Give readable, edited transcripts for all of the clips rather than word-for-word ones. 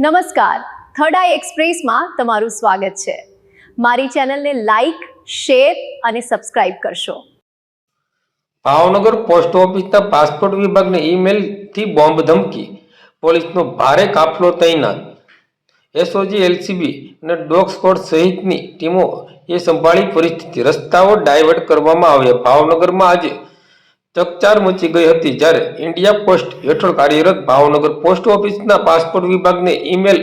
નમસ્કાર, થર્ડ આઈ એક્સપ્રેસમાં તમારું સ્વાગત છે। મારી ચેનલને લાઈક, શેર અને સબસ્ક્રાઇબ કરશો। ભાવનગર પોસ્ટ ઓફિસના પાસપોર્ટ વિભાગને ઈમેલથી બોમ્બ ધમકી, પોલીસનો ભારે કાફલો તૈનાત। એસઓજી, એલસીબી અને ડોગ સ્ક્વોડ સહિતની ટીમોએ સંભાળી પરિસ્થિતિ, રસ્તાઓ ડાયવર્ટ કરવામાં આવ્યા। ભાવનગરમાં આજે ચકચાર મચી ગઈ હતી જ્યારે ઇન્ડિયા પોસ્ટ હેઠળ કાર્યરત ભાવનગર પોસ્ટ ઓફિસના પાસપોર્ટ વિભાગને ઈમેલ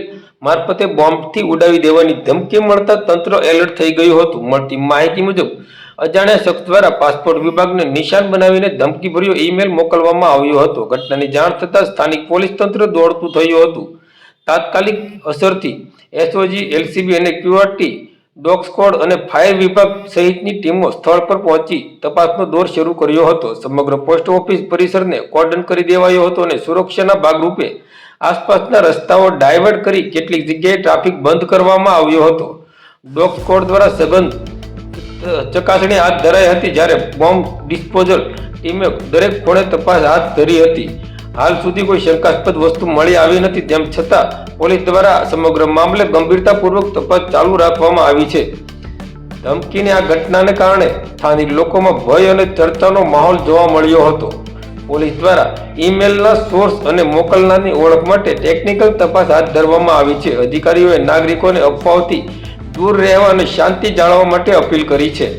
મારફતે બોમ્બથી ઉડાવી દેવાની ધમકી મળતા તંત્ર એલર્ટ થઈ ગયું હતું। મળતી માહિતી મુજબ અજાણ્યા શખ્સ દ્વારા પાસપોર્ટ વિભાગને નિશાન બનાવીને ધમકીભર્યો ઈમેલ મોકલવામાં આવ્યો હતો। ઘટનાની જાણ થતાં સ્થાનિક પોલીસ તંત્ર દોડતું થયું હતું। તાત્કાલિક અસરથી એસઓજી, એલસીબી અને ક્યુઆરટી, ડોગ સ્ક્વોડ અને ફાયર વિભાગ સહિતની ટીમો સ્થળ પર પહોંચી તપાસનો દોર શરૂ કર્યો હતો। સમગ્ર પોસ્ટ ઓફિસ પરિસરને કોર્ડન કરી દેવાયો હતો અને સુરક્ષાના ભાગરૂપે આસપાસના રસ્તાઓ ડાયવર્ટ કરી કેટલીક જગ્યાએ ટ્રાફિક બંધ કરવામાં આવ્યો હતો। ડોગ સ્ક્વોડ દ્વારા સઘન ચકાસણી હાથ ધરાઈ હતી જ્યારે બોમ્બ ડિસ્પોઝલ ટીમે દરેક ખૂણે તપાસ હાથ ધરી હતી। હાલ સુધી કોઈ શંકાસ્પદ વસ્તુ મળી આવી નથી। તેમ છતાં પોલીસ દ્વારા સમગ્ર મામલે ગંભીરતાપૂર્વક તપાસ ચાલુ રાખવામાં આવી છે। ધમકીની આ ઘટનાને કારણે સ્થાનિક લોકોમાં ભય અને ચર્ચાનો માહોલ જોવા મળ્યો હતો। પોલીસ દ્વારા ઈમેલના સોર્સ અને મોકલનારની ઓળખ માટે ટેકનિકલ તપાસ હાથ ધરવામાં આવી છે। અધિકારીઓએ નાગરિકોને અફવાઓથી દૂર રહેવા અને શાંતિ જાળવવા માટે અપીલ કરી છે।